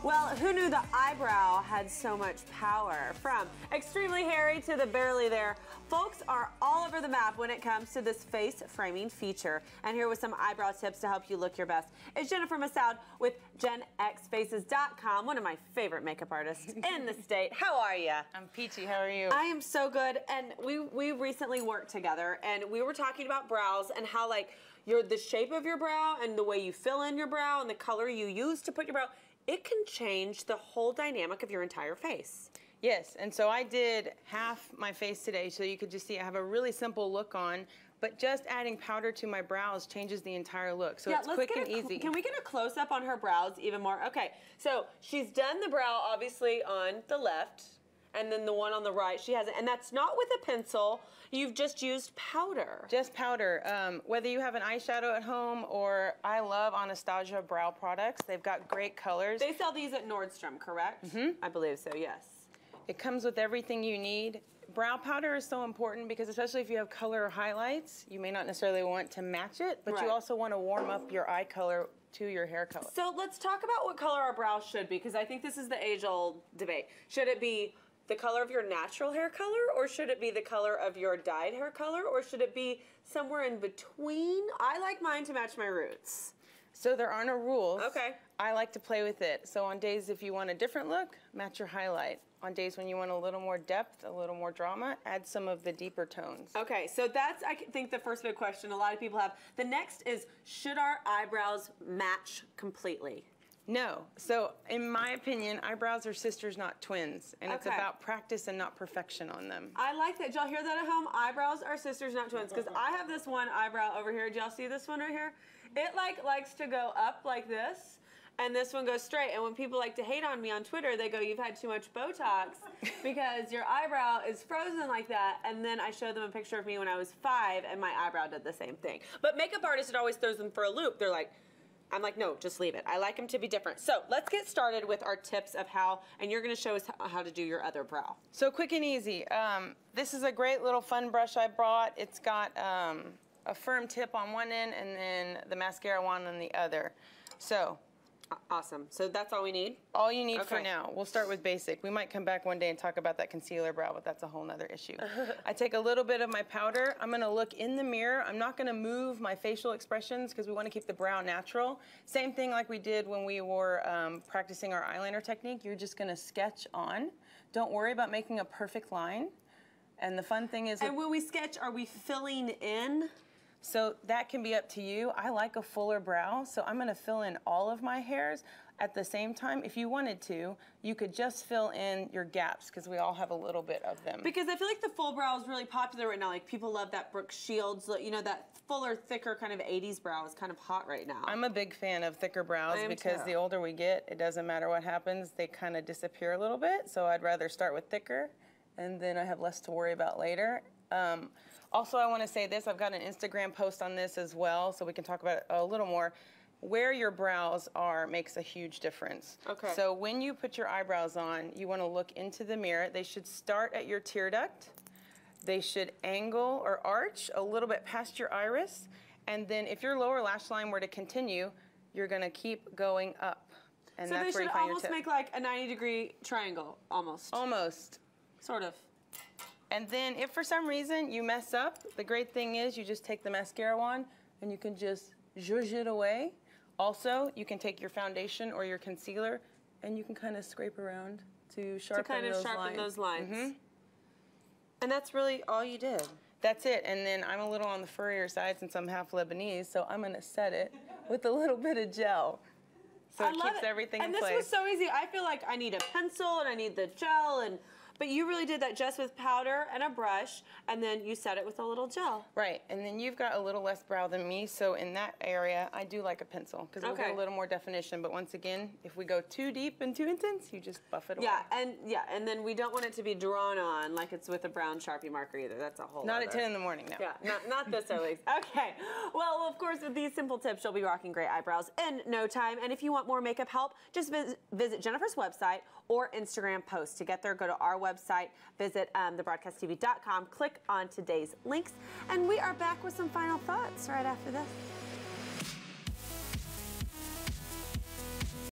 Well, who knew the eyebrow had so much power? From extremely hairy to the barely there, folks are all over the map when it comes to this face framing feature. And here with some eyebrow tips to help you look your best is Jennifer Massoud with GenXFaces.com, one of my favorite makeup artists in the state. How are you? I'm peachy. How are you? I am so good. And we recently worked together, and we were talking about brows and how the shape of your brow and the way you fill in your brow and the color you use to put your brow, it can change the whole dynamic of your entire face. Yes, and so I did half my face today, so you could just see I have a really simple look on, but just adding powder to my brows changes the entire look. So yeah, it's quick and easy. Can we get a close-up on her brows even more? Okay, so she's done the brow obviously on the left, and then the one on the right she hasn't, and that's not with a pencil. You've just used powder. Just powder. Whether you have an eyeshadow at home or I love Anastasia brow products. They've got great colors. They sell these at Nordstrom, correct? Mm-hmm. I believe so, yes. It comes with everything you need. Brow powder is so important because especially if you have color or highlights, you may not necessarily want to match it, but you also want to warm up your eye color to your hair color. So let's talk about what color our brows should be, because I think this is the age-old debate. Should it be the color of your natural hair color, or should it be the color of your dyed hair color, or should it be somewhere in between? I like mine to match my roots. So there are no rules. Okay. I like to play with it. So on days if you want a different look, match your highlight. On days when you want a little more depth, a little more drama, add some of the deeper tones. Okay, so that's, I think, the first big question a lot of people have. The next is, should our eyebrows match completely? No. So in my opinion, eyebrows are sisters, not twins. And it's about practice and not perfection on them. I like that. Did y'all hear that at home? Eyebrows are sisters, not twins. Because I have this one eyebrow over here. Did y'all see this one right here? It likes to go up like this, and this one goes straight. And when people like to hate on me on Twitter, they go, "You've had too much Botox because your eyebrow is frozen like that." And then I show them a picture of me when I was 5, and my eyebrow did the same thing. But makeup artists, it always throws them for a loop. They're like, I'm like, no, just leave it. I like them to be different. So let's get started with our tips of how, and you're going to show us how to do your other brow. So quick and easy. This is a great little fun brush I brought. It's got a firm tip on one end and then the mascara wand on the other. So. Awesome. So that's all we need? All you need for now. We'll start with basic. We might come back one day and talk about that concealer brow, but that's a whole nother issue. I take a little bit of my powder. I'm going to look in the mirror. I'm not going to move my facial expressions because we want to keep the brow natural. Same thing like we did when we were practicing our eyeliner technique. You're just going to sketch on. Don't worry about making a perfect line. And the fun thing is... And when we sketch, are we filling in? So that can be up to you. I like a fuller brow, so I'm gonna fill in all of my hairs at the same time. If you wanted to, you could just fill in your gaps because we all have a little bit of them. Because I feel like the full brow is really popular right now. Like people love that Brooke Shields, you know, that fuller, thicker kind of 80s brow is kind of hot right now. I'm a big fan of thicker brows because the older we get, it doesn't matter what happens, they kind of disappear a little bit. So I'd rather start with thicker and then I have less to worry about later. Also, I want to say this, I've got an Instagram post on this as well, so we can talk about it a little more. Where your brows are makes a huge difference. Okay. So when you put your eyebrows on, you want to look into the mirror. They should start at your tear duct. They should angle or arch a little bit past your iris. And then if your lower lash line were to continue, you're going to keep going up. And so that's they should almost make like a 90-degree triangle, almost. Almost. Sort of. And then if for some reason you mess up, the great thing is you just take the mascara wand and you can just zhuzh it away. Also, you can take your foundation or your concealer and you can kind of scrape around to sharpen those lines. Mm-hmm. And that's really all you did. That's it. And then I'm a little on the furrier side since I'm half Lebanese, so I'm going to set it with a little bit of gel. So it keeps everything in place. And this was so easy. I feel like I need a pencil and I need the gel but you really did that just with powder and a brush, and then you set it with a little gel. Right, and then you've got a little less brow than me, so in that area, I do like a pencil, because we'll get a little more definition, but once again, if we go too deep and too intense, you just buff it away. And then we don't want it to be drawn on like it's with a brown Sharpie marker either. That's a whole Not at 10 in the morning, no. Yeah, not this early. Okay, well, of course, with these simple tips, you'll be rocking great eyebrows in no time, and if you want more makeup help, just visit Jennifer's website or Instagram post. To get there, go to our website, visit thebroadcasttv.com, click on today's links, and we are back with some final thoughts right after this.